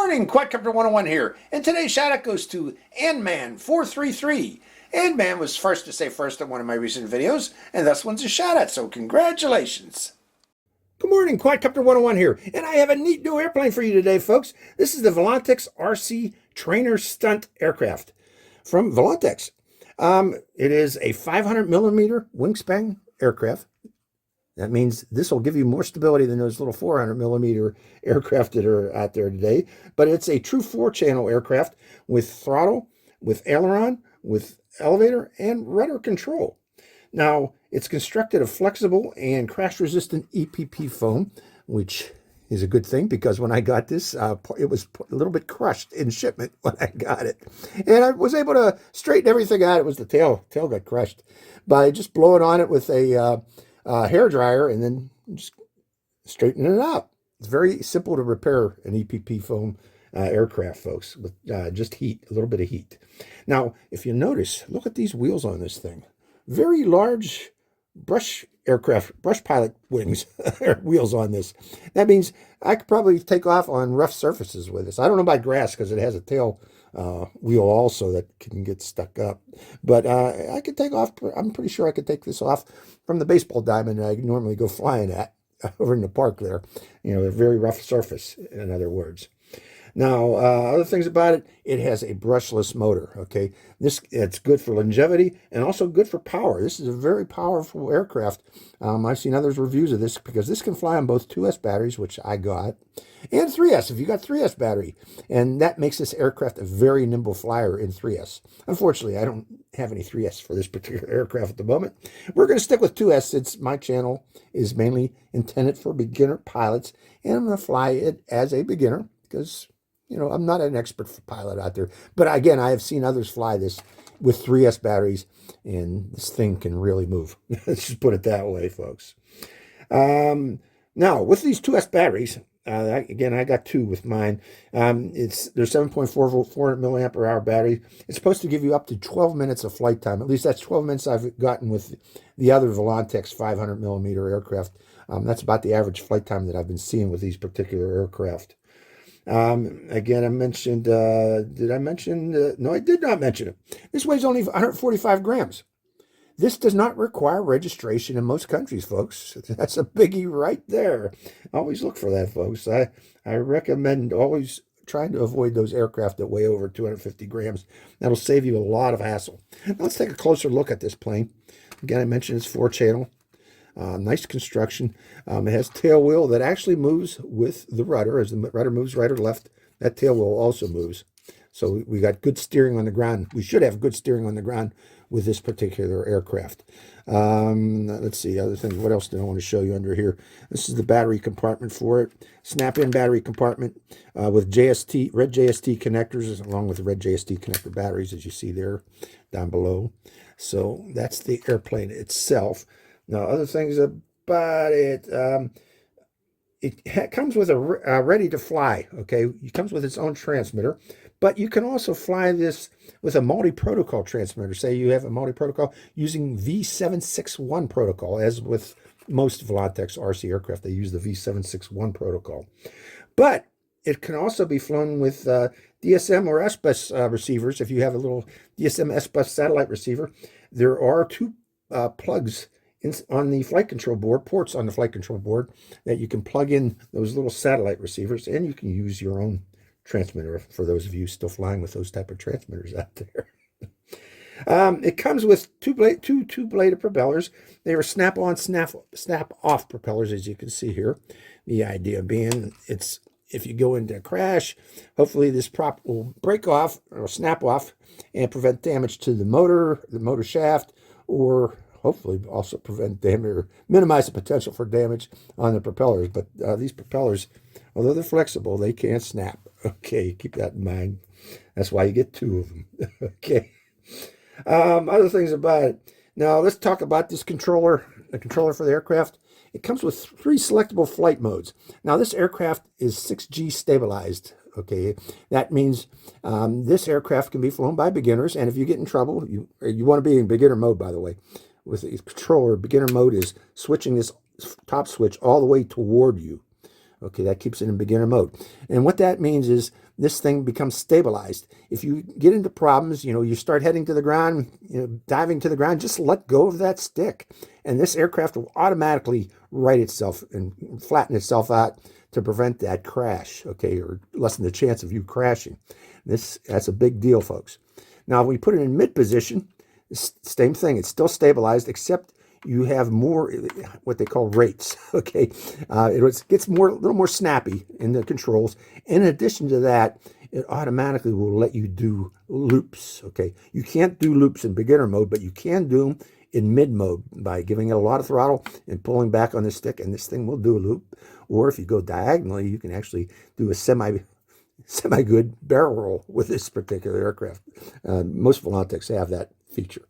morning, Quadcopter 101 here, and today's shout out goes to Andman433. Andman was first to say first in one of my recent videos, and thus one's a shout out, so congratulations. Good morning, Quadcopter 101 here, and I have a neat new airplane for you today, folks. This is the VolantexRC trainer stunt aircraft from Volantex. It is a 500 millimeter wingspan aircraft. That means this will give you more stability than those little 400 millimeter aircraft that are out there today. But it's a true 4-channel aircraft with throttle, with aileron, with elevator, and rudder control. Now, it's constructed of flexible and crash-resistant EPP foam, which is a good thing because when I got this, it was a little bit crushed in shipment when I got it. And I was able to straighten everything out. It was the tail got crushed by just blowing on it with a hair dryer and then just straighten it out. It's very simple to repair an EPP foam aircraft, folks, with just heat, a little bit of heat. Now, if you notice, look at these wheels on this thing. Very large brush pilot wings, wheels on this. That means I could probably take off on rough surfaces with this. I don't know about grass because it has a tail wheel also that can get stuck up. But I could take off, I'm pretty sure I could take this off from the baseball diamond I normally go flying at over in the park there. You know, a very rough surface, in other words. Now, other things about it, it has a brushless motor, okay? It's good for longevity and also good for power. This is a very powerful aircraft. I've seen others' reviews of this because this can fly on both 2S batteries, which I got, and 3S, if you got 3S battery. And that makes this aircraft a very nimble flyer in 3S. Unfortunately, I don't have any 3S for this particular aircraft at the moment. We're going to stick with 2S since my channel is mainly intended for beginner pilots, and I'm going to fly it as a beginner because, you know, I'm not an expert pilot out there. But again, I have seen others fly this with 3S batteries, and this thing can really move. Let's just put it that way, folks. Now, with these 2S batteries, again, I got two with mine. They're 7.4 volt, 400 milliamp hour battery. It's supposed to give you up to 12 minutes of flight time. At least that's 12 minutes I've gotten with the other Volantex 500 millimeter aircraft. That's about the average flight time that I've been seeing with these particular aircraft. Again, I mentioned, did I mention, no, I did not mention it. This weighs only 145 grams. This does not require registration in most countries, folks. That's a biggie right there. Always look for that, folks. I recommend always trying to avoid those aircraft that weigh over 250 grams. That'll save you a lot of hassle. Now, let's take a closer look at this plane. Again, I mentioned it's 4-channel. Nice construction. It has tail wheel that actually moves with the rudder. As the rudder moves right or left, that tail wheel also moves. So we got good steering on the ground. We should have good steering on the ground with this particular aircraft. Let's see, other things. What else did I want to show you under here? This is the battery compartment for it. Snap-in battery compartment with red JST connectors, along with the red JST connector batteries, as you see there down below. So that's the airplane itself. Now, other things about it, it comes with a ready to fly, okay? It comes with its own transmitter, but you can also fly this with a multi-protocol transmitter. Say you have a multi-protocol using V761 protocol, as with most VolantexRC aircraft, they use the V761 protocol. But it can also be flown with DSM or SBUS receivers. If you have a little DSM SBUS satellite receiver, there are two plugs on the flight control board, ports on the flight control board, that you can plug in those little satellite receivers, and you can use your own transmitter for those of you still flying with those type of transmitters out there. It comes with two bladed propellers. They are snap-on, snap-off propellers, as you can see here. The idea being, it's if you go into a crash, hopefully this prop will break off or snap off and prevent damage to the motor shaft, or hopefully also prevent damage or minimize the potential for damage on the propellers. But these propellers, although they're flexible, they can snap. Okay, keep that in mind. That's why you get two of them. Okay. Other things about it. Now, let's talk about this controller, the controller for the aircraft. It comes with 3 selectable flight modes. Now, this aircraft is 6G stabilized. Okay, that means this aircraft can be flown by beginners, and if you get in trouble, you want to be in beginner mode, by the way. With the controller, beginner mode is switching this top switch all the way toward you. Okay, that keeps it in beginner mode. And what that means is this thing becomes stabilized. If you get into problems, you start heading to the ground, diving to the ground, just let go of that stick. And this aircraft will automatically right itself and flatten itself out to prevent that crash, okay, or lessen the chance of you crashing. That's a big deal, folks. Now, if we put it in mid position, same thing. It's still stabilized, except you have more what they call rates, okay? It gets a little more snappy in the controls. In addition to that, it automatically will let you do loops, okay? You can't do loops in beginner mode, but you can do them in mid mode by giving it a lot of throttle and pulling back on the stick, and this thing will do a loop. Or if you go diagonally, you can actually do a semi-good barrel roll with this particular aircraft. Most Volantex have that feature.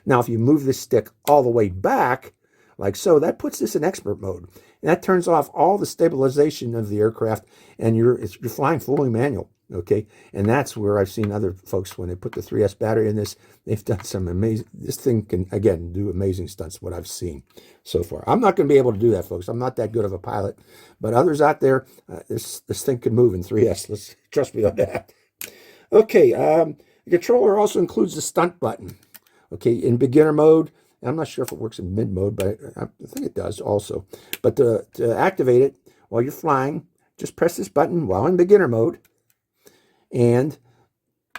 Now, if you move this stick all the way back, like so, that puts this in expert mode. And that turns off all the stabilization of the aircraft, and you're flying fully manual, okay? And that's where I've seen other folks, when they put the 3S battery in this, they've done some amazing, this thing can, again, do amazing stunts, what I've seen so far. I'm not going to be able to do that, folks. I'm not that good of a pilot. But others out there, this thing can move in 3S. Let's trust me on that. Okay, the controller also includes the stunt button. Okay, in beginner mode, I'm not sure if it works in mid mode, but I think it does also. But to activate it while you're flying, just press this button while in beginner mode and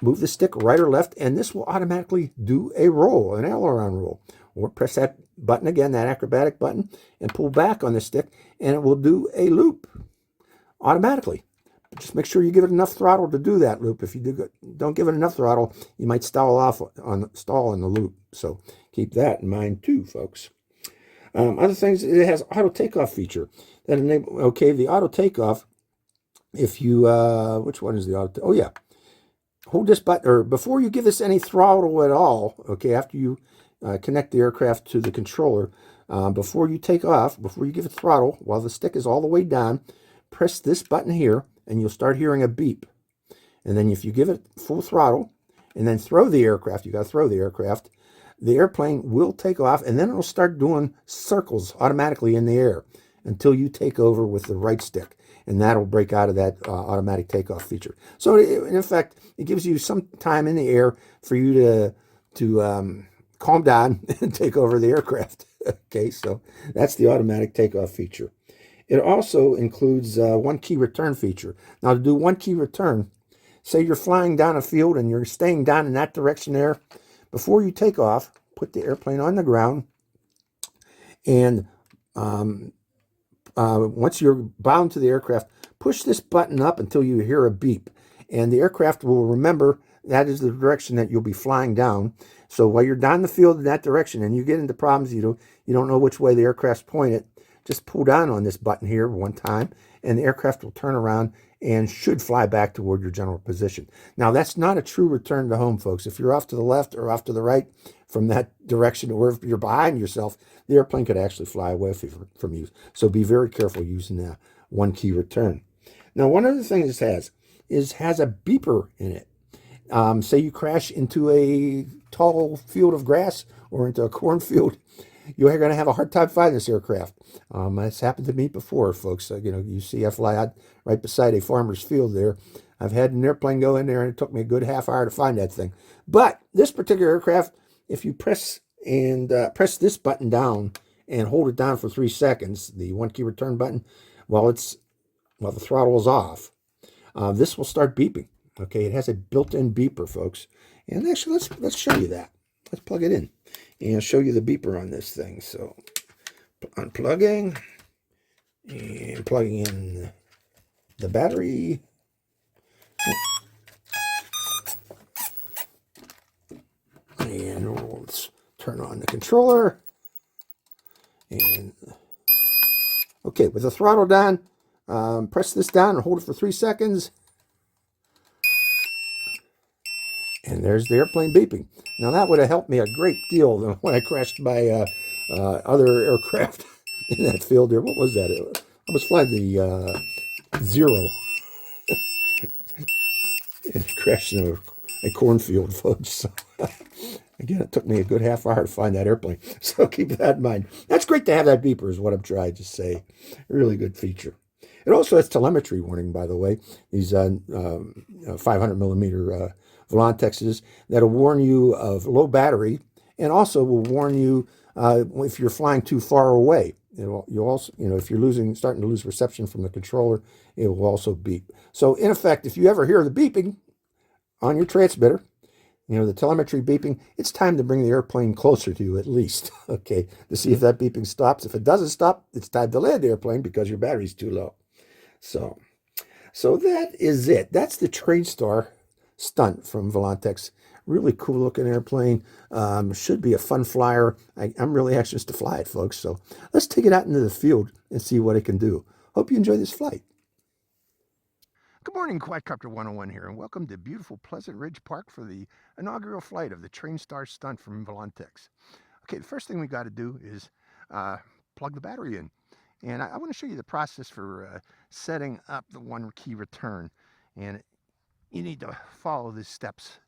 move the stick right or left, and this will automatically do a roll, an aileron roll. Or press that button again, that acrobatic button, and pull back on the stick, and it will do a loop automatically. Just make sure you give it enough throttle to do that loop. If you don't give it enough throttle, you might stall in the loop. So keep that in mind too, folks. Other things, it has auto takeoff feature that enable. Okay, the auto takeoff. If you which one is the auto? Oh yeah, hold this button, or before you give this any throttle at all. Okay, after you connect the aircraft to the controller, before you take off, before you give it throttle, while the stick is all the way down, press this button here, and you'll start hearing a beep. And then if you give it full throttle and then throw the aircraft, you got to throw the aircraft, the airplane will take off, and then it'll start doing circles automatically in the air until you take over with the right stick. And that'll break out of that automatic takeoff feature. So in effect, it gives you some time in the air for you to calm down and take over the aircraft. Okay, so that's the automatic takeoff feature. It also includes one key return feature. Now, to do one key return, say you're flying down a field and you're staying down in that direction there, before you take off, put the airplane on the ground, and once you're bound to the aircraft, push this button up until you hear a beep, and the aircraft will remember that is the direction that you'll be flying down. So while you're down the field in that direction and you get into problems, you don't know which way the aircraft's pointed, just pull down on this button here one time, and the aircraft will turn around and should fly back toward your general position. Now, that's not a true return to home, folks. If you're off to the left or off to the right from that direction, or if you're behind yourself, the airplane could actually fly away from you. So be very careful using that one key return. Now, one other thing this has a beeper in it. Say you crash into a tall field of grass or into a cornfield, you're going to have a hard time finding this aircraft. It's happened to me before, folks. You see I fly out right beside a farmer's field there. I've had an airplane go in there, and it took me a good half hour to find that thing. But this particular aircraft, if you press this button down and hold it down for 3 seconds, the one key return button, while the throttle is off, this will start beeping. Okay, it has a built-in beeper, folks. And actually, let's show you that. Let's plug it in and show you the beeper on this thing. So unplugging and plugging in the battery. And let's turn on the controller. And okay, with the throttle down, press this down and hold it for 3 seconds. And there's the airplane beeping. Now, that would have helped me a great deal when I crashed my other aircraft in that field there. What was that? I was flying the Zero. It crashed in a cornfield, folks. So, again, it took me a good half hour to find that airplane. So keep that in mind. That's great to have that beeper is what I'm trying to say. Really good feature. It also has telemetry warning, by the way. These 500 millimeter Volantexes that'll warn you of low battery, and also will warn you if you're flying too far away. You'll also, if you're starting to lose reception from the controller, it will also beep. So in effect, if you ever hear the beeping on your transmitter, the telemetry beeping, it's time to bring the airplane closer to you at least, okay, to see if that beeping stops. If it doesn't stop, it's time to land the airplane because your battery's too low. So that is it. That's the Trainstar Stunt from Volantex. Really cool looking airplane. Should be a fun flyer. I'm really anxious to fly it, folks. So let's take it out into the field and see what it can do. Hope you enjoy this flight. Good morning, Quadcopter 101 here, and welcome to beautiful Pleasant Ridge Park for the inaugural flight of the Trainstar Stunt from Volantex. Okay, the first thing we got to do is plug the battery in. And I want to show you the process for setting up the one key return. And you need to follow these steps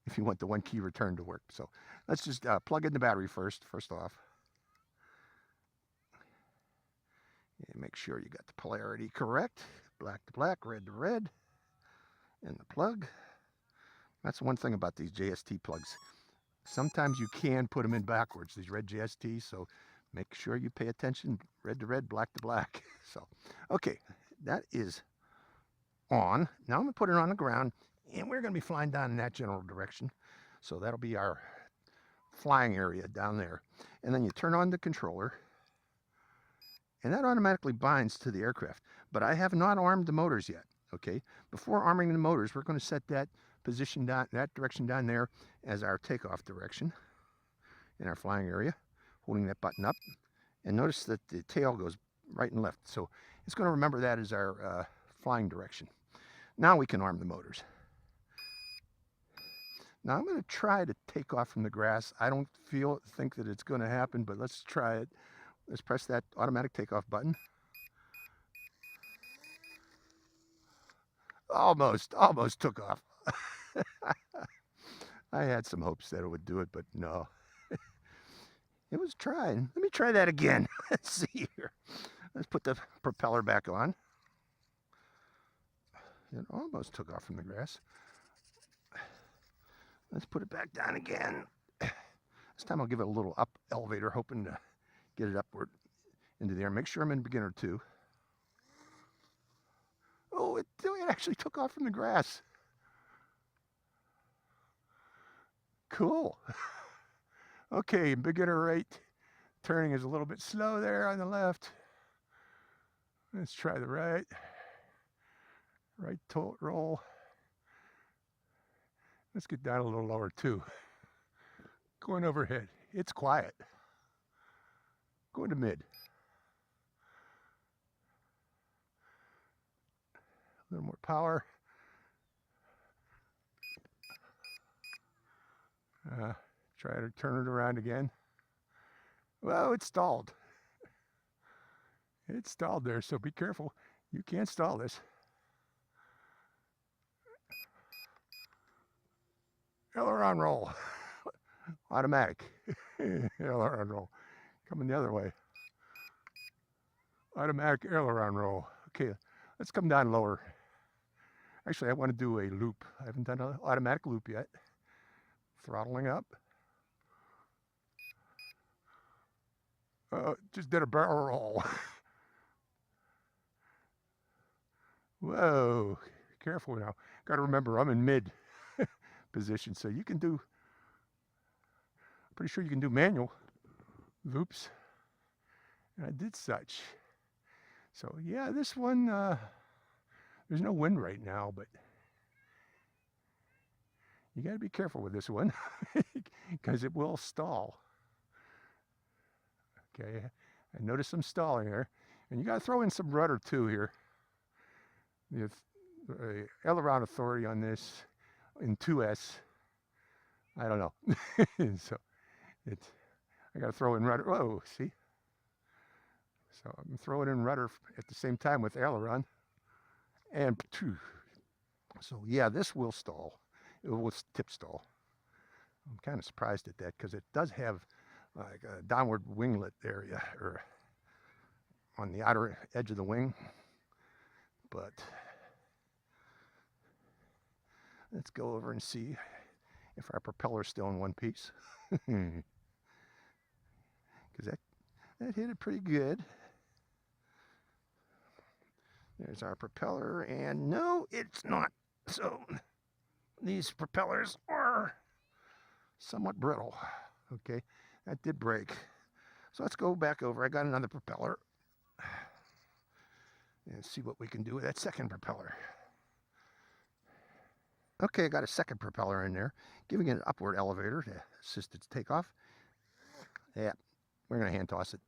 if you want the one key return to work. So let's just plug in the battery first off. And make sure you got the polarity correct. Black to black, red to red. And the plug. That's one thing about these JST plugs. Sometimes you can put them in backwards, these red JSTs, so make sure you pay attention, red to red, black to black. So, okay, that is on. Now I'm going to put it on the ground, and we're going to be flying down in that general direction. So that'll be our flying area down there. And then you turn on the controller, and that automatically binds to the aircraft. But I have not armed the motors yet, okay? Before arming the motors, we're going to set that position down, that direction down there as our takeoff direction in our flying area, holding that button up. And notice that the tail goes right and left. So it's going to remember that as our flying direction. Now we can arm the motors. Now I'm going to try to take off from the grass. I don't think that it's going to happen, but let's try it. Let's press that automatic takeoff button. Almost took off. I had some hopes that it would do it, but no. It was trying. Let me try that again. Let's see here. Let's put the propeller back on. It almost took off from the grass. Let's put it back down again. This time I'll give it a little up elevator, hoping to get it upward into the air. Make sure I'm in beginner 2. Oh, it actually took off from the grass. Cool. Okay, beginner rate. Turning is a little bit slow there on the left. Let's try the right. Right tilt roll. Let's get down a little lower too. Going overhead. It's quiet. Going to mid. A little more power. Try to turn it around again. Well, it stalled. It stalled there, so be careful. You can't stall this. Aileron roll. Automatic. Aileron roll. Coming the other way. Automatic aileron roll. Okay, let's come down lower. Actually, I want to do a loop. I haven't done an automatic loop yet. Throttling up. Just did a barrel roll. Whoa, careful now. Got to remember, I'm in mid position, so you can do, pretty sure you can do manual loops. And I did such. So yeah, this one, there's no wind right now, but you got to be careful with this one because it will stall. Okay, I noticed some stalling there, and you got to throw in some rudder too here. The aileron authority on this in 2S, I don't know. So I got to throw in rudder. Whoa, see? So I'm throwing in rudder at the same time with aileron, and so yeah, this will stall. It will tip stall. I'm kind of surprised at that because it does have like a downward winglet area or on the outer edge of the wing. but let's go over and see if our propeller's still in one piece. Because that hit it pretty good. There's our propeller, and no, it's not. So these propellers are somewhat brittle. Okay, that did break. So let's go back over. I got another propeller and see what we can do with that second propeller. Okay, I got a second propeller in there, giving it an upward elevator to assist its takeoff. Yeah, we're going to hand toss it.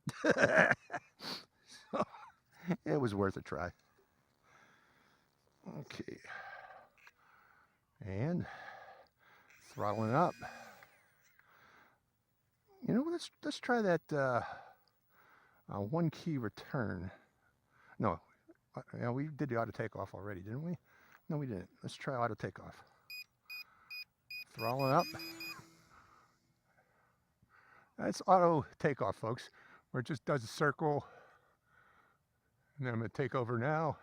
So, it was worth a try. Okay. And throttling up. You know, let's try that one key return. No, we did the auto takeoff already, didn't we? No, we didn't. Let's try auto takeoff. Throttling up. That's auto takeoff, folks, where it just does a circle. And then I'm going to take over now.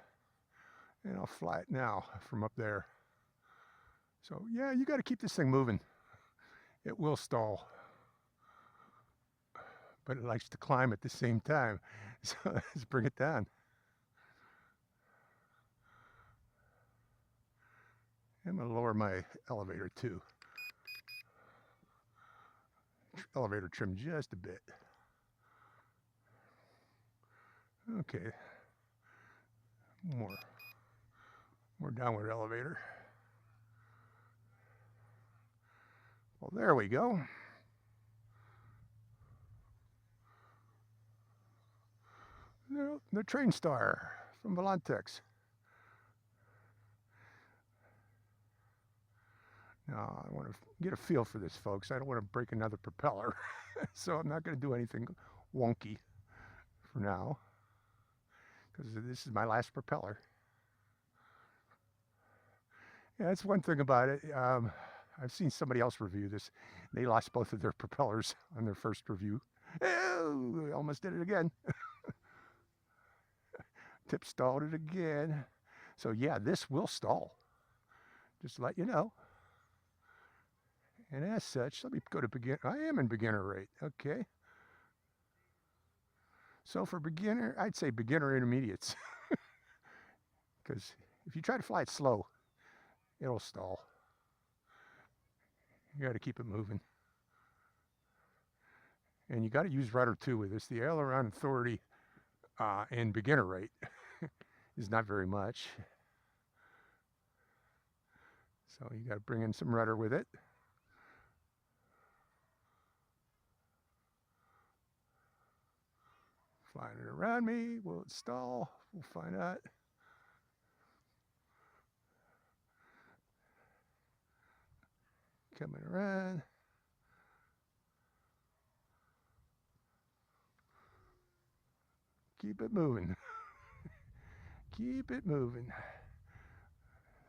And I'll fly it now from up there. So, yeah, you got to keep this thing moving. It will stall. But it likes to climb at the same time. So let's bring it down. I'm going to lower my elevator too. Elevator trim just a bit. Okay. More downward elevator. Well, there we go. The Trainstar from Volantex. Now, I want to get a feel for this, folks. I don't want to break another propeller, so I'm not going to do anything wonky for now, because this is my last propeller. Yeah, that's one thing about it. I've seen somebody else review this. They lost both of their propellers on their first review. Oh, I almost did it again. Tip stalled it again. So yeah, this will stall. Just to let you know. And as such, let me go to beginner. I am in beginner rate. Okay. So for beginner, I'd say beginner intermediates. Because if you try to fly it slow, it'll stall. You got to keep it moving. And you got to use rudder too with this. The aileron authority in beginner rate is not very much. So you got to bring in some rudder with it. Flying it around me. Will it stall? We'll find out. Coming around. Keep it moving. Keep it moving.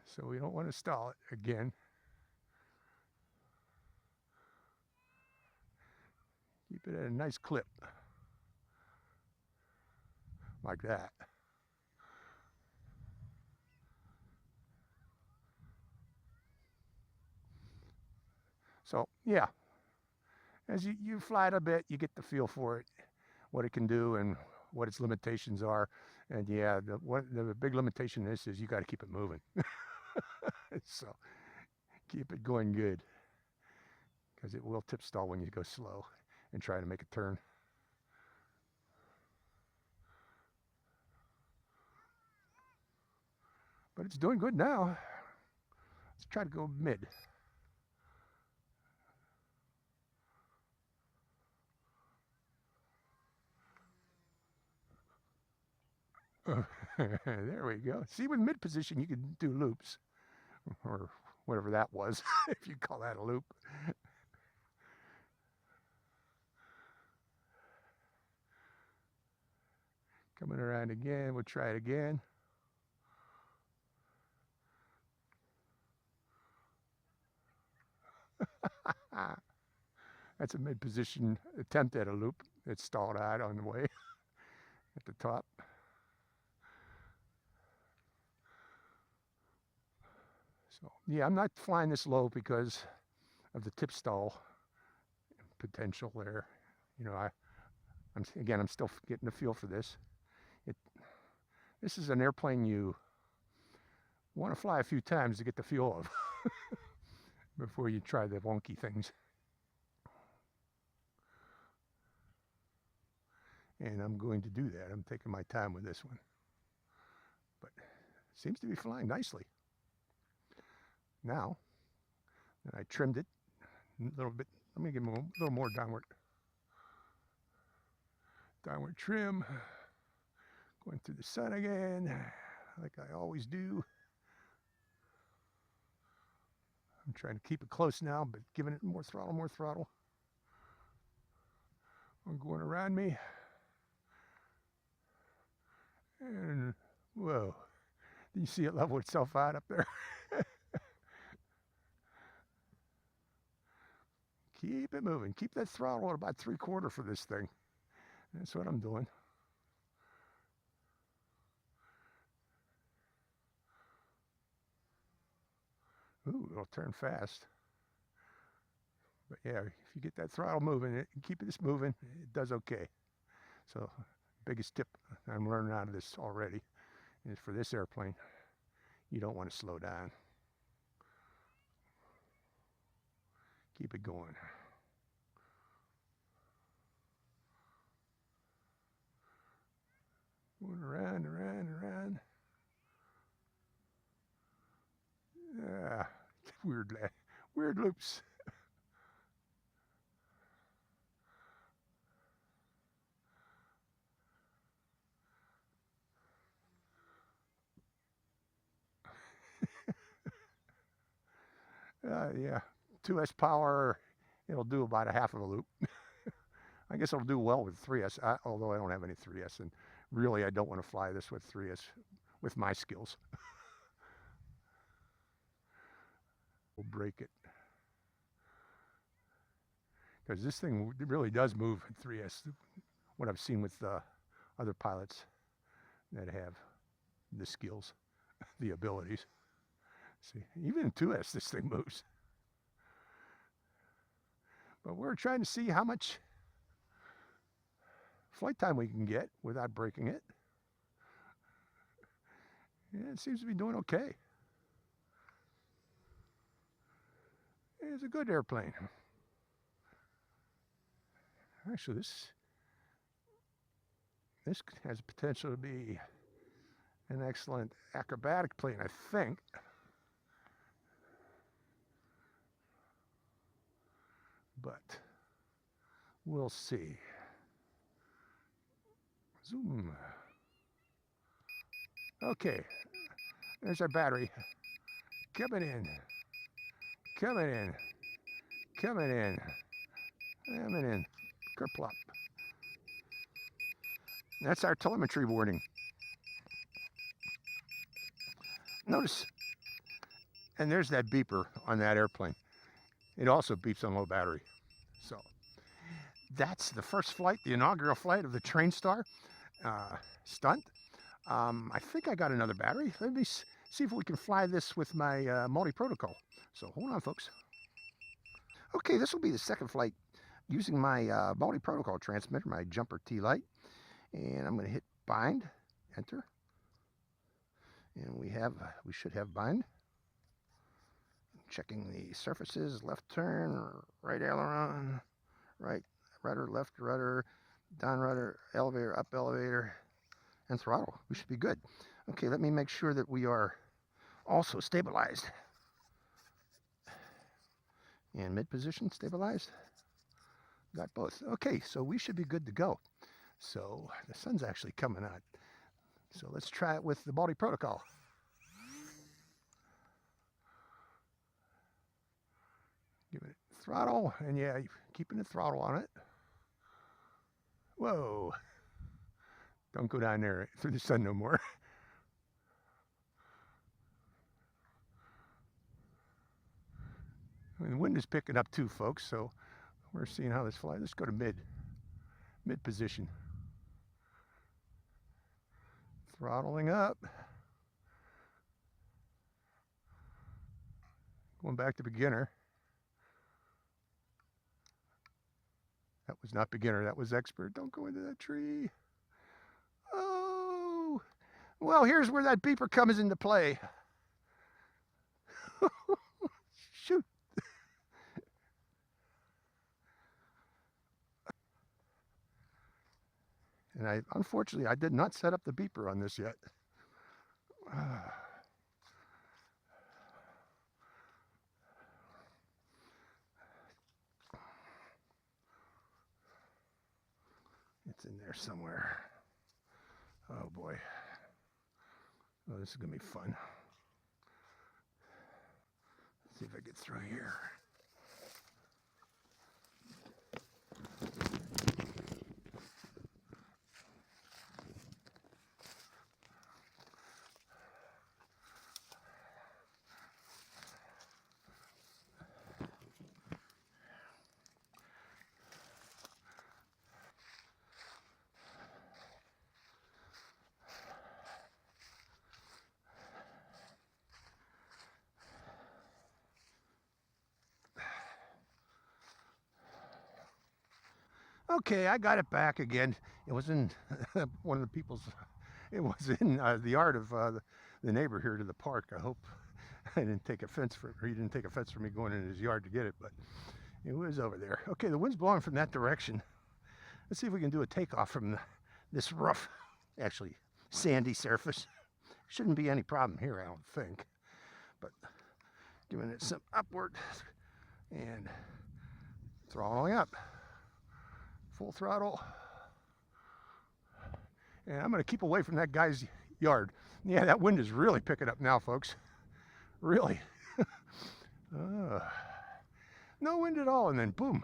So we don't want to stall it again. Keep it at a nice clip. Like that. So, yeah. As you fly it a bit, you get the feel for it, what it can do and what its limitations are. And yeah, the big limitation of this is you got to keep it moving. So keep it going good, because it will tip stall when you go slow and try to make a turn. But it's doing good now. Let's try to go mid. There we go. See, with mid position, you can do loops, or whatever that was, if you call that a loop. Coming around again, we'll try it again. That's a mid position attempt at a loop. It stalled out on the way at the top. So yeah, I'm not flying this low because of the tip stall potential there. You know, I'm still getting the feel for this. This is an airplane you want to fly a few times to get the feel of before you try the wonky things. And I'm going to do that. I'm taking my time with this one. But it seems to be flying nicely. Now, I trimmed it a little bit. Let me give them a little more downward trim. Going through the sun again, like I always do. I'm trying to keep it close now, but giving it more throttle. I'm going around me. And whoa, you see it level itself out up there. Keep it moving. Keep that throttle at about 3/4 for this thing. That's what I'm doing. Ooh, it'll turn fast. But yeah, if you get that throttle moving, keep this moving, it does okay. So biggest tip I'm learning out of this already is for this airplane, you don't want to slow down. Keep it going. Going around. Yeah, weird loops. Yeah, 2S power, it'll do about a half of a loop. I guess it'll do well with 3S, although I don't have any 3S, and really I don't want to fly this with 3S with my skills. We'll break it. Because this thing really does move at 3S, what I've seen with other pilots that have the skills, the abilities. See, even in 2S this thing moves. But we're trying to see how much flight time we can get without breaking it. Yeah, it seems to be doing okay. It's a good airplane. Actually, this has potential to be an excellent acrobatic plane, I think. But we'll see. Zoom. Okay, there's our battery. Coming in. Kerplop. That's our telemetry warning. Notice, and there's that beeper on that airplane. It also beeps on low battery. So that's the first flight, the inaugural flight of the Trainstar Stunt. I think I got another battery. Let me see if we can fly this with my multi-protocol. So hold on, folks. Okay, this will be the second flight using my multi-protocol transmitter, my jumper T-light. And I'm going to hit bind, enter. And we should have bind. Checking the surfaces, left turn, right aileron, right rudder, left rudder, down rudder, elevator, up elevator, and throttle. We should be good. Okay, let me make sure that we are also stabilized. And mid position stabilized. Got both. Okay, so we should be good to go. So the sun's actually coming out. So let's try it with the multi protocol. Give it throttle, and yeah, keeping the throttle on it. Whoa. Don't go down there through the sun no more. And the wind is picking up too, folks, so we're seeing how this flies. Let's go to mid position. Throttling up. Going back to beginner. That was not beginner, that was expert. Don't go into that tree. Oh, well, here's where that beeper comes into play. Shoot. And unfortunately, I did not set up the beeper on this yet. It's in there somewhere. Oh boy. Oh, this is gonna be fun. Let's see if I get through here. Okay, I got it back again. It was in one of the people's, it was in the yard of the neighbor here to the park. I hope I didn't take offense for, or he didn't take offense for me going in his yard to get it, but it was over there. Okay, the wind's blowing from that direction. Let's see if we can do a takeoff from this rough, actually sandy surface. Shouldn't be any problem here, I don't think. But giving it some upward and throttling up. Full throttle. And I'm going to keep away from that guy's yard. Yeah, that wind is really picking up now, folks. Really. No wind at all, and then boom.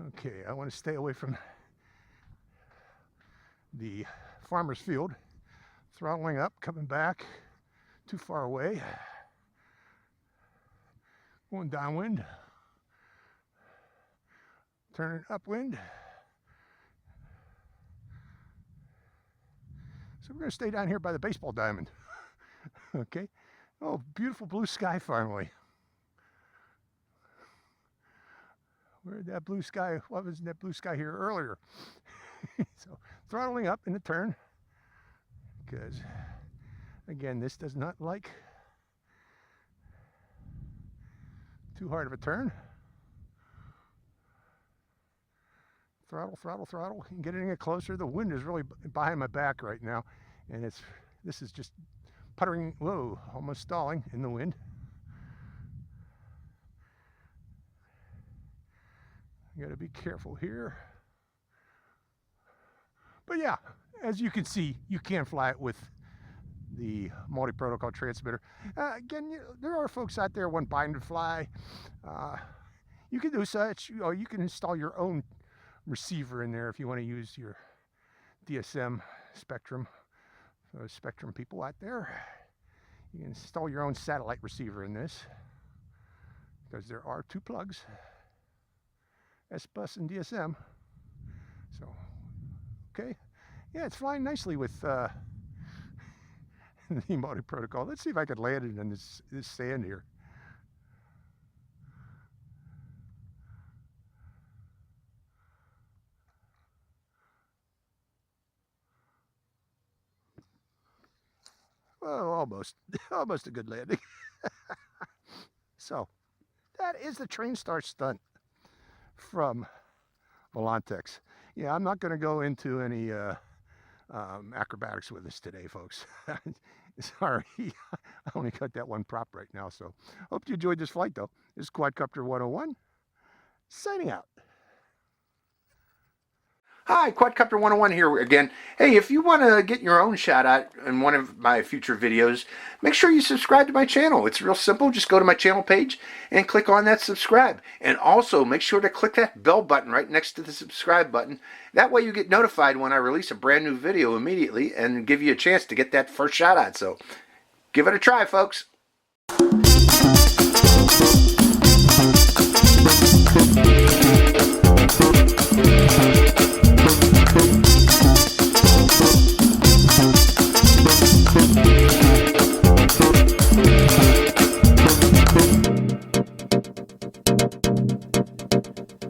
Okay, I want to stay away from the farmer's field. Throttling up, coming back. Too far away. Going downwind. Turning upwind. So we're going to stay down here by the baseball diamond. Okay. Oh, beautiful blue sky finally. Where did that blue sky? What was that blue sky here earlier? So throttling up in the turn. Because again, this does not like too hard of a turn. Throttle, throttle, throttle, and getting it closer. The wind is really behind my back right now, and this is just puttering, whoa, almost stalling in the wind. You gotta be careful here. But yeah, as you can see, you can fly it with the multi-protocol transmitter. Again, there are folks out there want bind and fly. You can do such, or you can install your own receiver in there if you want to use your DSM Spectrum. For those Spectrum people out there, you can install your own satellite receiver in this, because there are two plugs, SBUS and DSM. So, okay, yeah, it's flying nicely with the multi-protocol. Let's see if I could land it in this sand here. Oh, almost a good landing. So, that is the Trainstar Stunt from Volantex. Yeah, I'm not going to go into any acrobatics with this today, folks. Sorry, I only got that one prop right now. So, hope you enjoyed this flight, though. This is Quadcopter 101, signing out. Hi, Quadcopter 101 here again. Hey, if you want to get your own shout out in one of my future videos, make sure you subscribe to my channel. It's real simple. Just go to my channel page and click on that subscribe. And also make sure to click that bell button right next to the subscribe button. That way you get notified when I release a brand new video immediately and give you a chance to get that first shout out. So give it a try, folks.